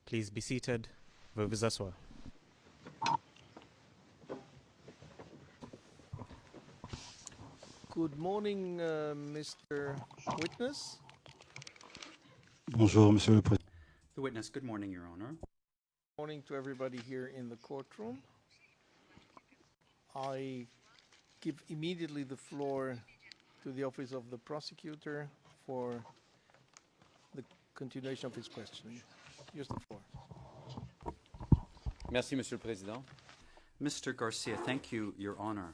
Please be seated. Veuillez vous asseoir. Good morning, Mr. Witness. Bonjour, Monsieur le Président. The witness, good morning, Your Honor. Good morning to everybody here in the courtroom. I give immediately the floor to the Office of the Prosecutor for the continuation of his questioning. Use the floor. Merci, Monsieur le Président. Mr. Garcia, thank you, Your Honor.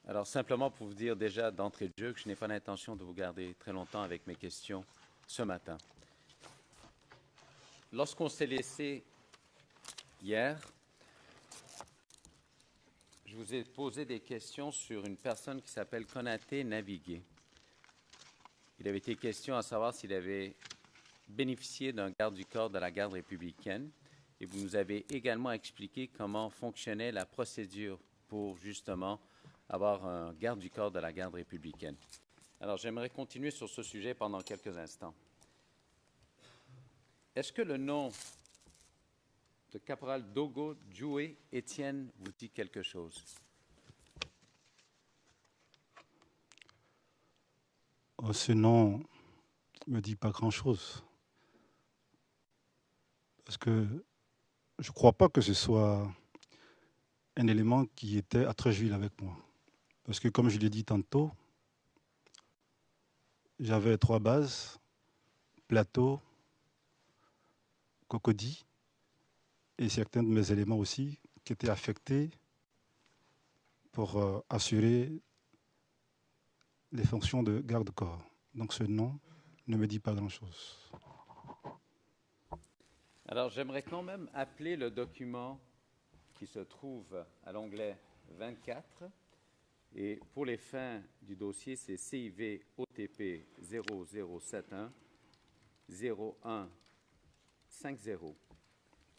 Alors, simplement pour vous dire déjà d'entrée de jeu que je n'ai pas l'intention de vous garder très longtemps avec mes questions ce matin. Lorsqu'on s'est laissé hier, je vous ai posé des questions sur une personne qui s'appelle Konaté Navigué. Il avait été question à savoir s'il avait bénéficié d'un garde du corps de la garde républicaine et vous nous avez également expliqué comment fonctionnait la procédure pour justement avoir un garde du corps de la garde républicaine. Alors, j'aimerais continuer sur ce sujet pendant quelques instants. Est-ce que le nom de caporal Dogo Djoué Étienne vous dit quelque chose? Ce nom ne me dit pas grand-chose. Parce que je ne crois pas que ce soit un élément qui était à Treichville avec moi. Parce que, comme je l'ai dit tantôt, j'avais 3 bases, Plateau, Cocody, et certains de mes éléments aussi qui étaient affectés pour assurer les fonctions de garde-corps. Donc ce nom ne me dit pas grand-chose. Alors, j'aimerais quand même appeler le document qui se trouve à l'onglet 24. Et pour les fins du dossier, c'est CIV OTP 0071 0150,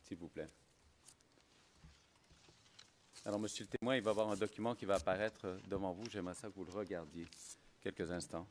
s'il vous plaît. Alors, monsieur le témoin, il va y avoir un document qui va apparaître devant vous. J'aimerais ça que vous le regardiez quelques instants.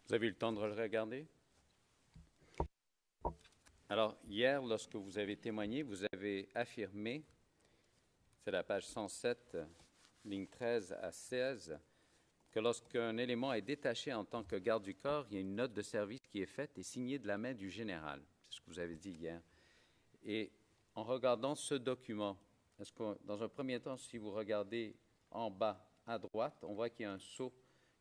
Vous avez eu le temps de le regarder? Alors, hier, lorsque vous avez témoigné, vous avez affirmé, c'est la page 107, ligne 13 à 16, que lorsqu'un élément est détaché en tant que garde du corps, il y a une note de service qui est faite et signée de la main du général. C'est ce que vous avez dit hier. Et en regardant ce document, est-ce que, dans un premier temps, si vous regardez en bas à droite, on voit qu'il y a un sceau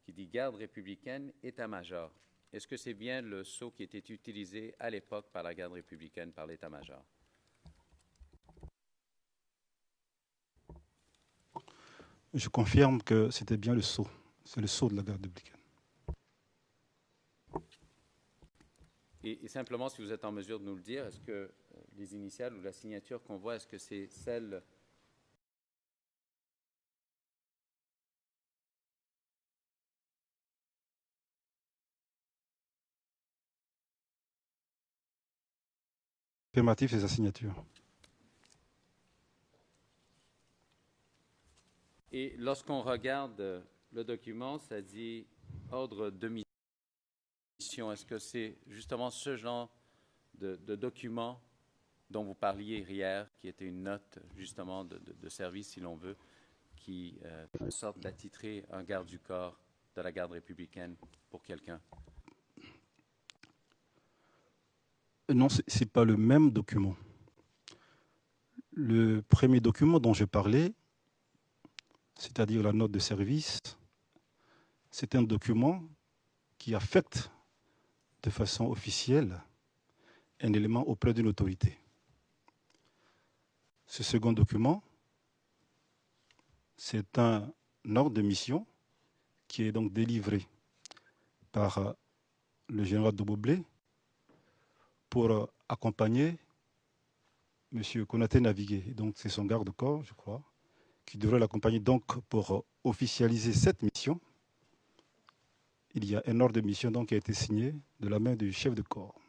qui dit garde républicaine, état-major. Est-ce que c'est bien le sceau qui était utilisé à l'époque par la garde républicaine, par l'état-major? Je confirme que c'était bien le sceau. C'est le sceau de la garde républicaine. Et simplement, si vous êtes en mesure de nous le dire, est-ce que les initiales ou la signature qu'on voit, est-ce que c'est celle Affirmatif, c'est sa signature. Et lorsqu'on regarde le document, ça dit ordre de mission. Est-ce que c'est justement ce genre de document dont vous parliez hier, qui était une note justement de service, si l'on veut, qui fait en sorte d'attitrer un garde du corps de la garde républicaine pour quelqu'un? Non, ce n'est pas le même document. Le premier document dont je parlais, c'est-à-dire la note de service, c'est un document qui affecte de façon officielle un élément auprès d'une autorité. Ce second document, c'est un ordre de mission qui est donc délivré par le général de Boblé pour accompagner M. Konaté Navigué. Donc c'est son garde-corps, je crois, qui devrait l'accompagner donc pour officialiser cette mission. Il y a un ordre de mission donc qui a été signé de la main du chef de corps.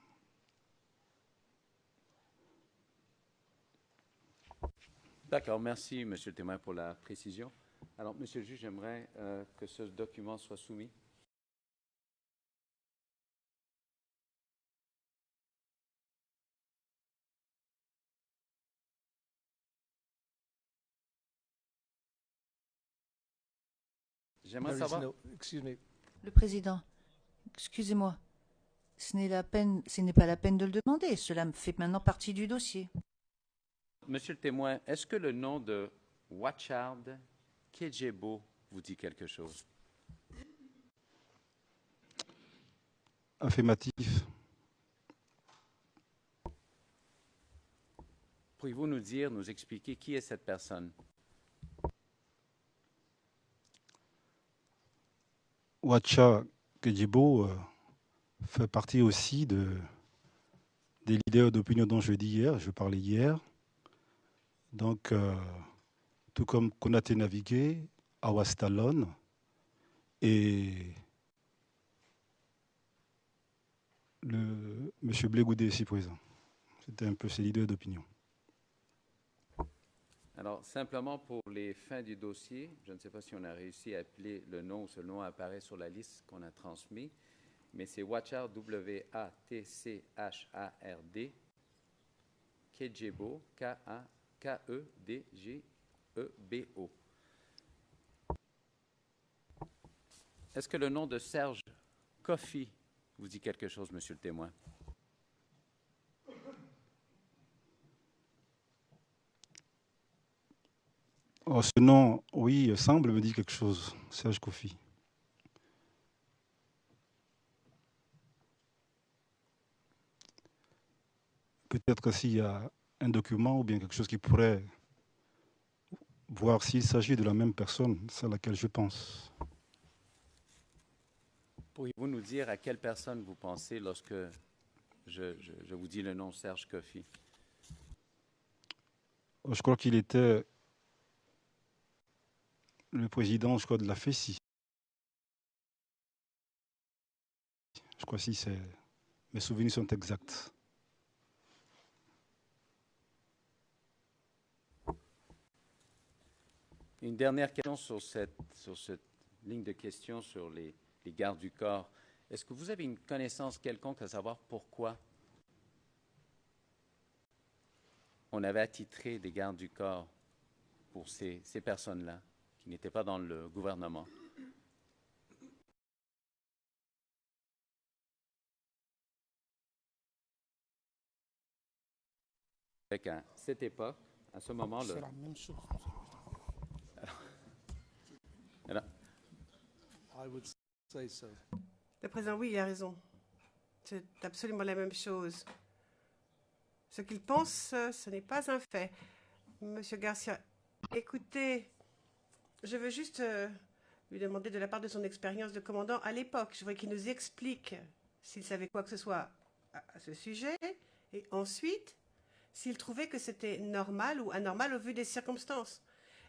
D'accord, merci, Monsieur le témoin, pour la précision. Alors, Monsieur le juge, j'aimerais que ce document soit soumis. J'aimerais There is savoir. no, excuse me, Le président, excusez-moi, ce n'est pas la peine de le demander. Cela fait maintenant partie du dossier. Monsieur le témoin, est-ce que le nom de Wachard Kejebo vous dit quelque chose? Affirmatif. Pourriez-vous nous dire, nous expliquer qui est cette personne? Wacha Kedjibo fait partie aussi des leaders d'opinion dont je dis hier, je parlais hier. Donc, tout comme Konaté Navigué, Awas Talon et M. Blégoudé ici présent. C'était un peu ces leaders d'opinion. Alors, simplement pour les fins du dossier, je ne sais pas si on a réussi à appeler le nom ou ce nom apparaît sur la liste qu'on a transmise, mais c'est Wachard, W-A-T-C-H-A-R-D, Kejebo, K-A-K-E-D-G-E-B-O. Est-ce que le nom de Serge Kofi vous dit quelque chose, Monsieur le témoin? Oh, ce nom, oui, semble me dire quelque chose, Serge Kofi. Peut-être s'il y a un document ou bien quelque chose qui pourrait voir s'il s'agit de la même personne, c'est à laquelle je pense. Pourriez-vous nous dire à quelle personne vous pensez lorsque je vous dis le nom Serge Kofi? Je crois qu'il était le président, je crois, de la FESI. Je crois si mes souvenirs sont exacts. Une dernière question sur cette ligne de questions sur les gardes du corps. Est-ce que vous avez une connaissance quelconque à savoir pourquoi on avait attitré des gardes du corps pour ces personnes-là qui n'étaient pas dans le gouvernement? À cette époque, à ce moment-là. C'est la même chose. Alors, I would say so. Le président, oui, il a raison. C'est absolument la même chose. Ce qu'il pense, ce n'est pas un fait. Monsieur Garcia, écoutez, je veux juste lui demander de la part de son expérience de commandant à l'époque. Je voudrais qu'il nous explique s'il savait quoi que ce soit à ce sujet, et ensuite, s'il trouvait que c'était normal ou anormal au vu des circonstances.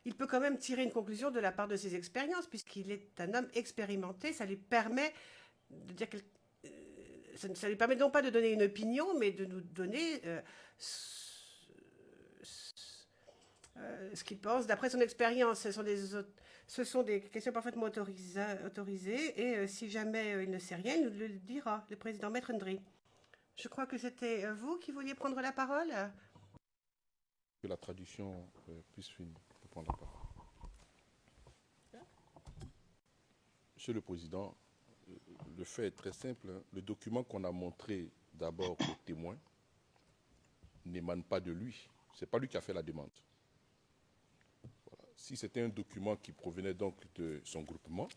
Il peut quand même tirer une conclusion de la part de ses expériences, puisqu'il est un homme expérimenté. Ça lui permet de dire ça lui permet non pas de donner une opinion, mais de nous donner ce qu'il pense d'après son expérience. Ce sont des questions parfaitement autorisées, et si jamais il ne sait rien, il nous le dira, le président Maître Ndri. Je crois que c'était vous qui vouliez prendre la parole. Que la traduction puisse finir pour prendre la parole. Monsieur le Président, le fait est très simple. Le document qu'on a montré d'abord aux témoins n'émane pas de lui. Ce n'est pas lui qui a fait la demande. Voilà. Si c'était un document qui provenait donc de son groupement,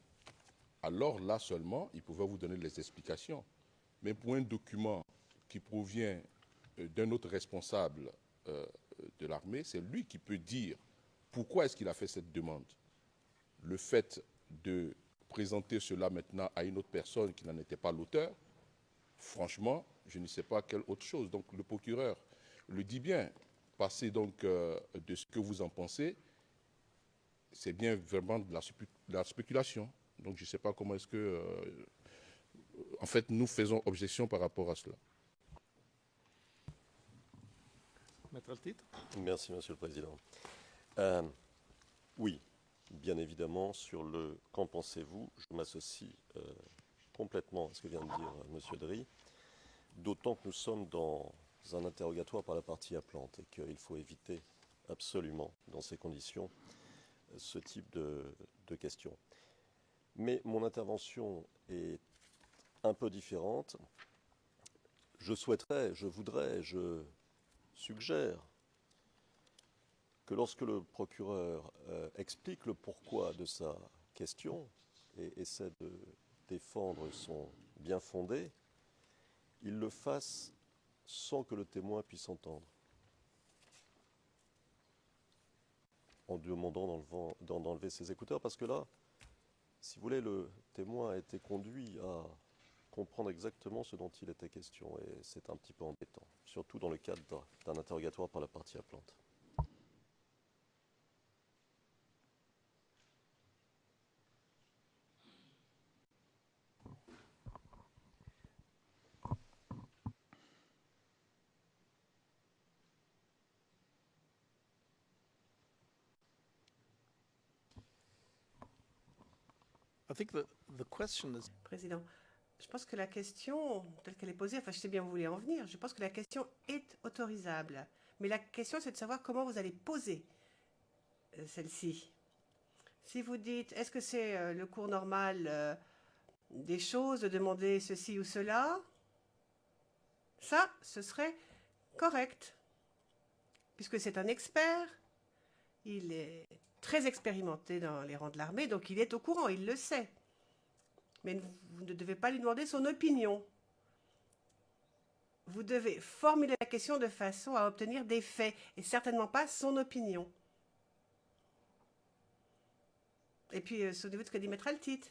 alors là seulement, il pouvait vous donner les explications. Mais pour un document qui provient d'un autre responsable de l'armée, c'est lui qui peut dire pourquoi est-ce qu'il a fait cette demande. Le fait de présenter cela maintenant à une autre personne qui n'en était pas l'auteur, franchement, je ne sais pas quelle autre chose. Donc le procureur le dit bien. Passez donc de ce que vous en pensez, c'est bien vraiment de la spéculation. Donc je ne sais pas comment est-ce que... en fait, nous faisons objection par rapport à cela. Maître Altit. Merci, Monsieur le Président. Oui, bien évidemment, sur le « qu'en pensez-vous », je m'associe complètement à ce que vient de dire M. Dry, d'autant que nous sommes dans un interrogatoire par la partie appelante et qu'il faut éviter absolument, dans ces conditions, ce type de questions. Mais mon intervention est un peu différente. Je souhaiterais, je voudrais, je suggère que lorsque le procureur explique le pourquoi de sa question et essaie de défendre son bien fondé, il le fasse sans que le témoin puisse entendre, en demandant d'enlever ses écouteurs, parce que là, si vous voulez, le témoin a été conduit à comprendre exactement ce dont il était question, et c'est un petit peu embêtant, surtout dans le cadre d'un interrogatoire par la partie appelante. I think the question is... Président, je pense que la question, telle qu'elle est posée, enfin je sais bien où vous voulez en venir, je pense que la question est autorisable. Mais la question c'est de savoir comment vous allez poser celle-ci. Si vous dites, est-ce que c'est le cours normal des choses de demander ceci ou cela, ça, ce serait correct. Puisque c'est un expert, il est très expérimenté dans les rangs de l'armée, donc il est au courant, il le sait. Mais vous ne devez pas lui demander son opinion. Vous devez formuler la question de façon à obtenir des faits, et certainement pas son opinion. Et puis, souvenez-vous de ce que dit Maître Altit.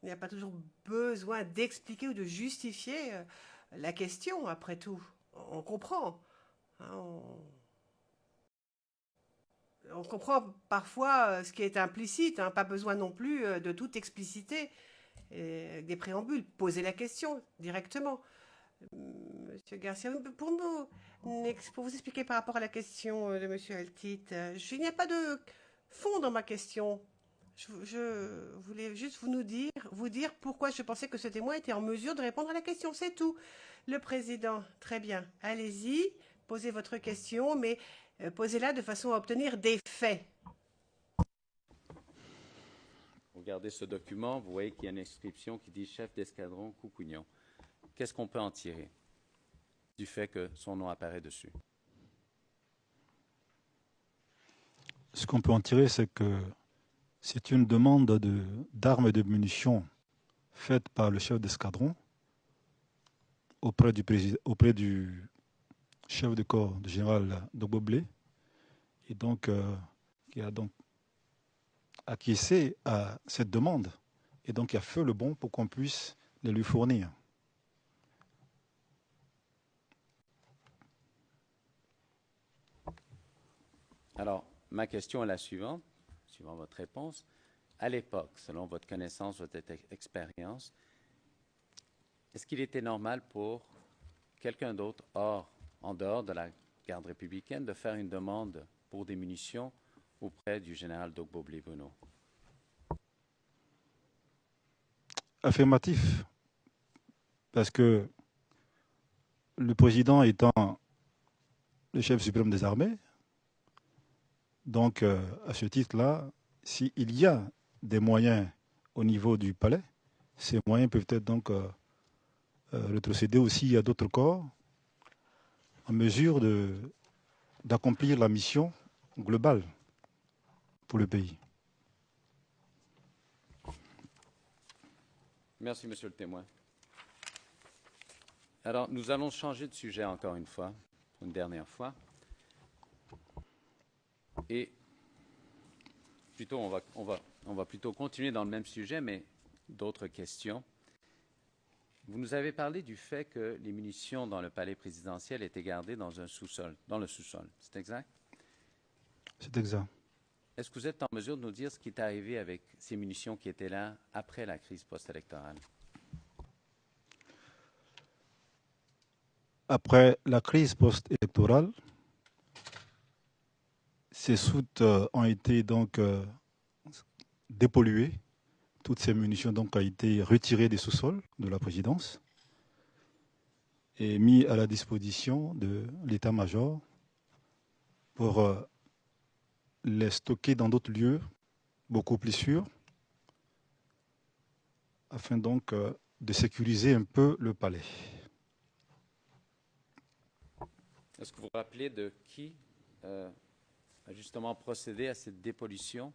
Il n'y a pas toujours besoin d'expliquer ou de justifier la question, après tout. On comprend. Hein, on comprend parfois ce qui est implicite, hein, pas besoin non plus de tout expliciter, des préambules. Posez la question directement. Monsieur Garcia, pour vous expliquer par rapport à la question de Monsieur Altit, il n'y a pas de fond dans ma question. Je voulais juste vous dire pourquoi je pensais que ce témoin était en mesure de répondre à la question, c'est tout. Le président, très bien, allez-y, posez votre question, mais posez-la de façon à obtenir des faits. Regardez ce document, vous voyez qu'il y a une inscription qui dit chef d'escadron Coucougnon. Qu'est-ce qu'on peut en tirer du fait que son nom apparaît dessus? Ce qu'on peut en tirer, c'est que c'est une demande d'armes et de munitions faite par le chef d'escadron auprès du chef de corps, du général Dogboblé, et donc qui a donc acquiescé à cette demande, et donc il a fait le bon pour qu'on puisse les lui fournir. Alors, ma question est la suivante, suivant votre réponse. À l'époque, selon votre connaissance, votre expérience, est-ce qu'il était normal pour quelqu'un d'autre, en dehors de la garde républicaine, de faire une demande pour des munitions auprès du général Dogboblé-Bruno? Affirmatif, parce que le président étant le chef suprême des armées, donc à ce titre-là, s'il y a des moyens au niveau du palais, ces moyens peuvent être donc rétrocédés aussi à d'autres corps en mesure d'accomplir la mission globale pour le pays. Merci, monsieur le témoin. Alors, nous allons changer de sujet encore une fois, une dernière fois. Et plutôt, on va plutôt continuer dans le même sujet, mais d'autres questions. Vous nous avez parlé du fait que les munitions dans le palais présidentiel étaient gardées dans un sous-sol, dans le sous-sol. C'est exact? C'est exact. Est-ce que vous êtes en mesure de nous dire ce qui est arrivé avec ces munitions qui étaient là après la crise post-électorale? Après la crise post-électorale, ces soutes ont été donc dépolluées. Toutes ces munitions donc ont été retirées des sous-sols de la présidence et mises à la disposition de l'état-major pour les stocker dans d'autres lieux beaucoup plus sûrs afin donc de sécuriser un peu le palais. Est-ce que vous vous rappelez de qui a justement procédé à cette dépollution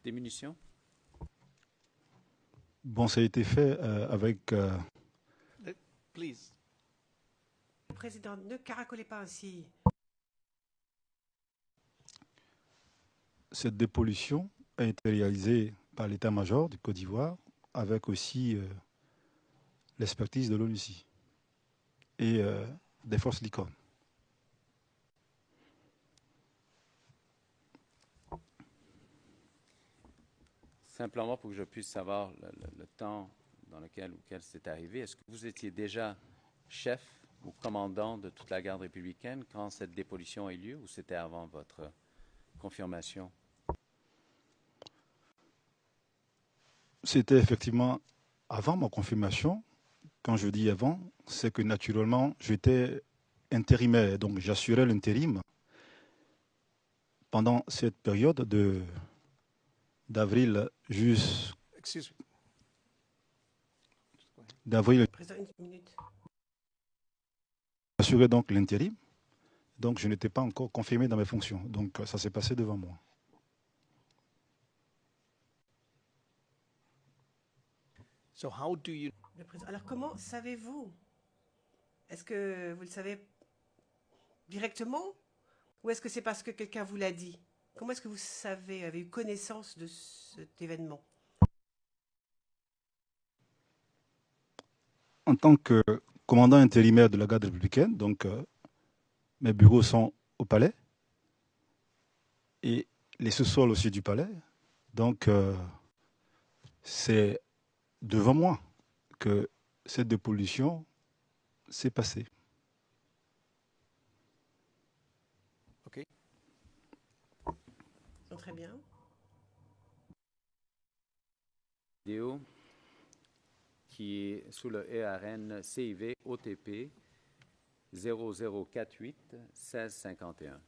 des munitions? Bon, ça a été fait avec... Please. Président, ne caracolez pas ainsi. Cette dépollution a été réalisée par l'état-major du Côte d'Ivoire avec aussi l'expertise de l'ONUCI et des forces licornes. Simplement pour que je puisse savoir le temps dans lequel c'est arrivé, est-ce que vous étiez déjà chef ou commandant de toute la garde républicaine quand cette dépollution a eu lieu ou c'était avant votre confirmation? C'était effectivement avant ma confirmation. Quand je dis avant, c'est que naturellement, j'étais intérimaire, donc j'assurais l'intérim pendant cette période d'avril Excuse me. d'avril. Président, une minute. J'assurais donc l'intérim, donc je n'étais pas encore confirmé dans mes fonctions. Donc ça s'est passé devant moi. So how do you... Le président. Alors, comment savez-vous? Est-ce que vous le savez directement ou est-ce que c'est parce que quelqu'un vous l'a dit? Comment est-ce que vous savez, avez eu connaissance de cet événement? En tant que commandant intérimaire de la garde républicaine, donc mes bureaux sont au palais et les sous-sols aussi du palais. Donc c'est devant moi que cette dépollution s'est passée. OK. Très bien. Vidéo qui est sous le ERN CIV OTP 0048 1651.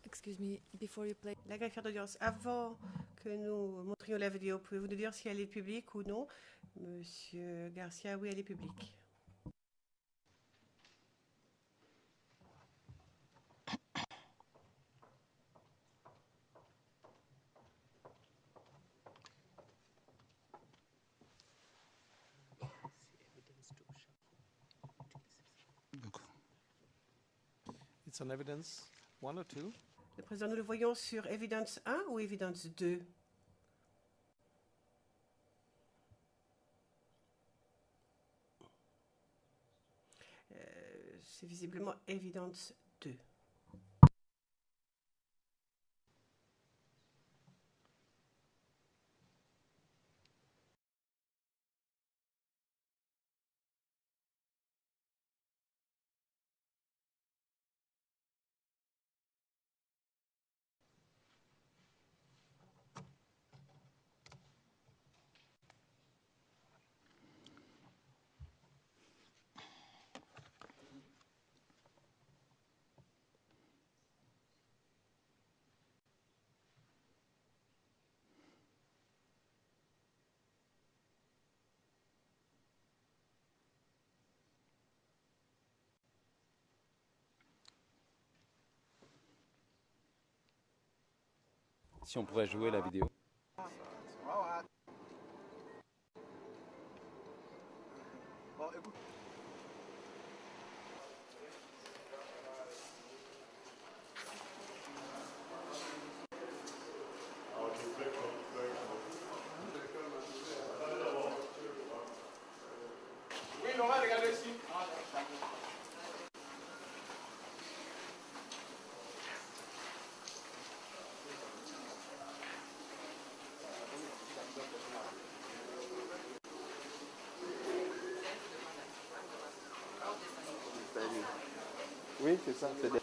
Excuse me, before you play. La greffière d'audience, avant que nous montrions la vidéo, pouvez-vous nous dire si elle est publique ou non? Monsieur Garcia, oui, elle est publique. It's on evidence 1 or 2? Le président, nous le voyons sur Evidence 1 ou Evidence 2? C'est visiblement Evidence 2. Si on pourrait jouer la vidéo. Oui, c'est ça. C'est des...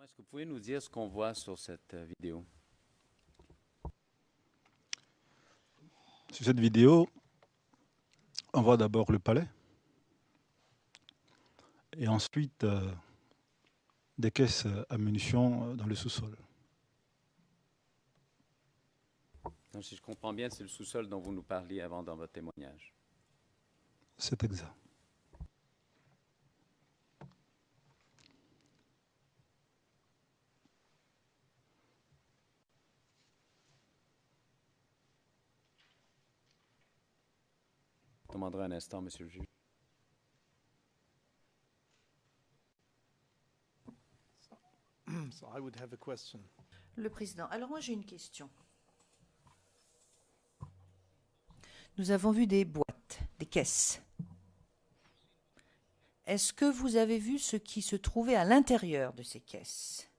Est-ce que vous pouvez nous dire ce qu'on voit sur cette vidéo? Sur cette vidéo, on voit d'abord le palais et ensuite des caisses à munitions dans le sous-sol. Donc, si je comprends bien, c'est le sous-sol dont vous nous parliez avant dans votre témoignage. C'est exact. Je demanderai un instant, Monsieur le juge. So I would have a question. Le président. Alors moi j'ai une question. Nous avons vu des boîtes, des caisses. Est-ce que vous avez vu ce qui se trouvait à l'intérieur de ces caisses?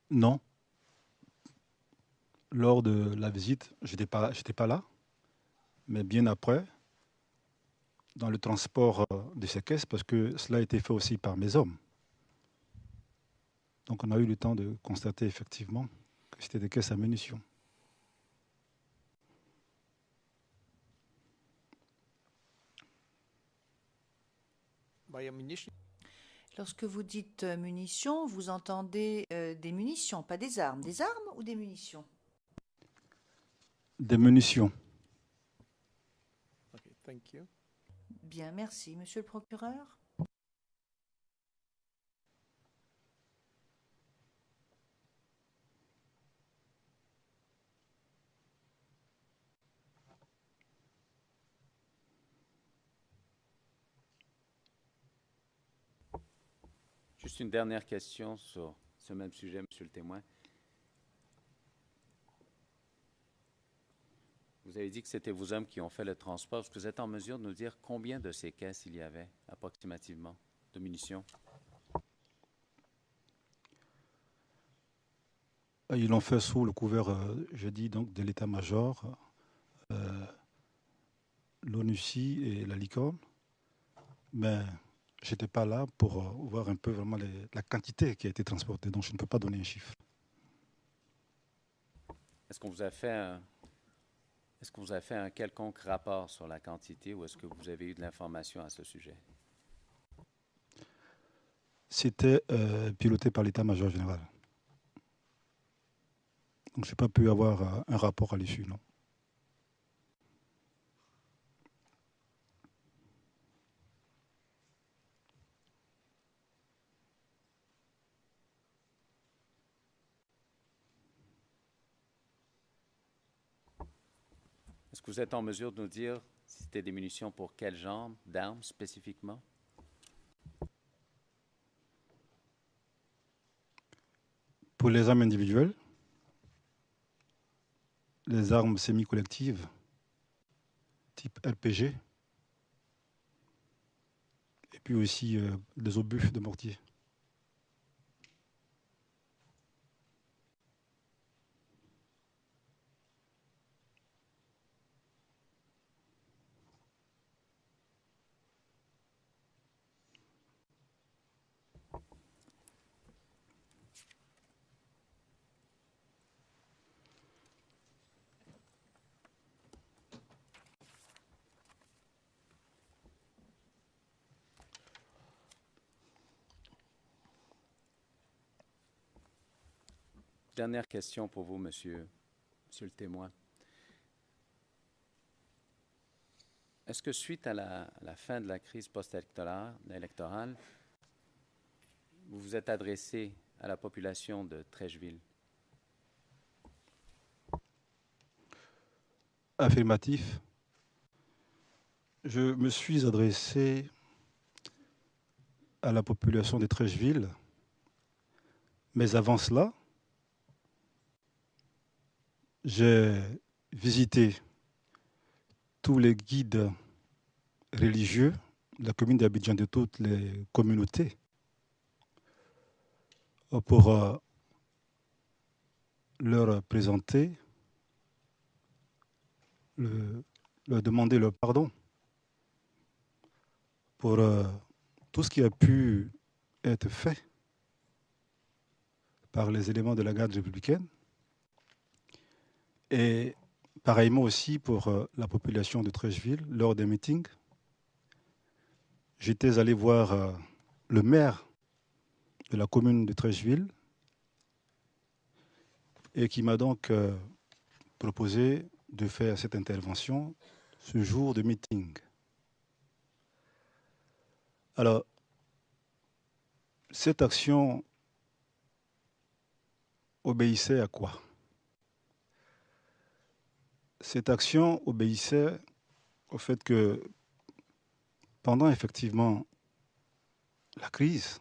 Non. Lors de la visite, je n'étais pas là, mais bien après, dans le transport de ces caisses, parce que cela a été fait aussi par mes hommes. Donc on a eu le temps de constater effectivement que c'était des caisses à munitions. By ammunition? Lorsque vous dites munitions, vous entendez des munitions, pas des armes. Des armes ou des munitions? Des munitions. Okay, thank you. Bien, merci. Monsieur le procureur? Juste une dernière question sur ce même sujet, Monsieur le témoin. Vous avez dit que c'était vos hommes qui ont fait le transport. Est-ce que vous êtes en mesure de nous dire combien de ces caisses il y avait, approximativement, de munitions? Ils l'ont fait sous le couvert, je dis donc, de l'état-major, l'ONUCI et la licorne. Mais je n'étais pas là pour voir un peu vraiment la quantité qui a été transportée, donc je ne peux pas donner un chiffre. Est-ce qu'on vous a fait un quelconque rapport sur la quantité ou est-ce que vous avez eu de l'information à ce sujet? C'était piloté par l'état-major général. Donc je n'ai pas pu avoir un rapport à l'issue, non. Est-ce que vous êtes en mesure de nous dire si c'était des munitions pour quel genre d'armes spécifiquement? Pour les armes individuelles, les armes semi-collectives, type RPG, et puis aussi des obus de mortier. Dernière question pour vous, monsieur le témoin. Est-ce que suite à la fin de la crise post-électorale, vous vous êtes adressé à la population de Trècheville? Affirmatif. Je me suis adressé à la population de Trècheville, mais avant cela, j'ai visité tous les guides religieux de la commune d'Abidjan, de toutes les communautés, pour leur présenter, leur demander leur pardon pour tout ce qui a pu être fait par les éléments de la garde républicaine et pareillement aussi pour la population de Trècheville lors des meetings. J'étais allé voir le maire de la commune de Trècheville et qui m'a donc proposé de faire cette intervention ce jour de meeting. Alors, cette action obéissait à quoi? Cette action obéissait au fait que pendant effectivement la crise,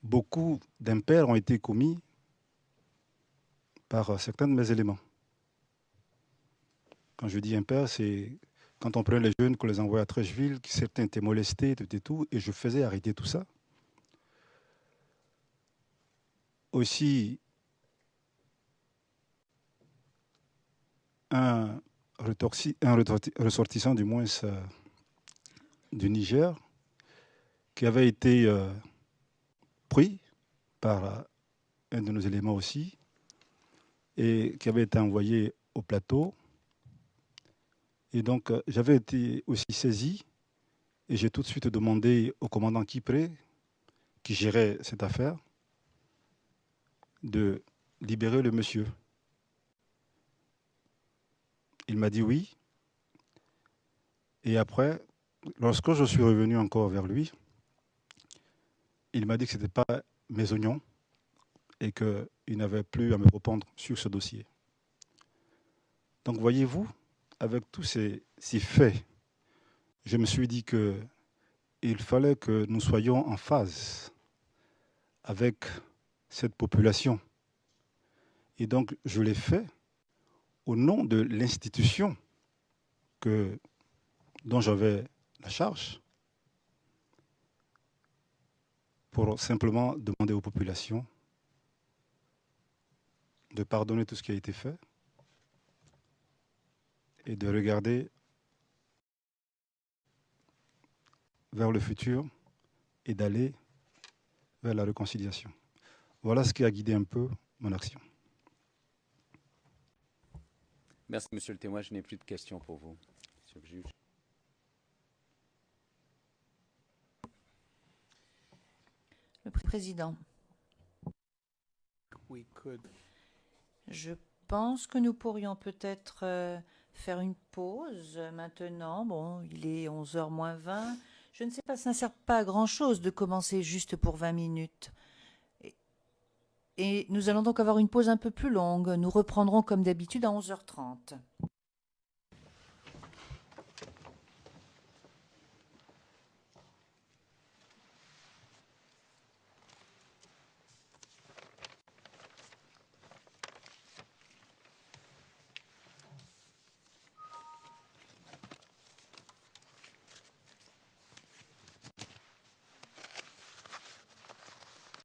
beaucoup d'impairs ont été commis par certains de mes éléments. Quand je dis impairs, c'est quand on prenait les jeunes, qu'on les envoyait à Trècheville, que certains étaient molestés, tout et tout, et je faisais arrêter tout ça. Aussi, un ressortissant du moins du Niger qui avait été pris par un de nos éléments aussi et qui avait été envoyé au plateau. Et donc, j'avais été aussi saisi et j'ai tout de suite demandé au commandant Kipré, qui gérait cette affaire, de libérer le monsieur. Il m'a dit oui. Et après, lorsque je suis revenu encore vers lui, il m'a dit que ce n'était pas mes oignons et qu'il n'avait plus à me répondre sur ce dossier. Donc, voyez-vous, avec tous ces faits, je me suis dit qu'il fallait que nous soyons en phase avec cette population. Et donc, je l'ai fait au nom de l'institution dont j'avais la charge, pour simplement demander aux populations de pardonner tout ce qui a été fait et de regarder vers le futur et d'aller vers la réconciliation. Voilà ce qui a guidé un peu mon action. Merci, monsieur le témoin. Je n'ai plus de questions pour vous, monsieur le juge. Le président. We could. Je pense que nous pourrions peut-être faire une pause maintenant. Bon, il est 11h moins 20. Je ne sais pas, ça ne sert pas à grand-chose de commencer juste pour 20 minutes. Et nous allons donc avoir une pause un peu plus longue. Nous reprendrons comme d'habitude à 11h30.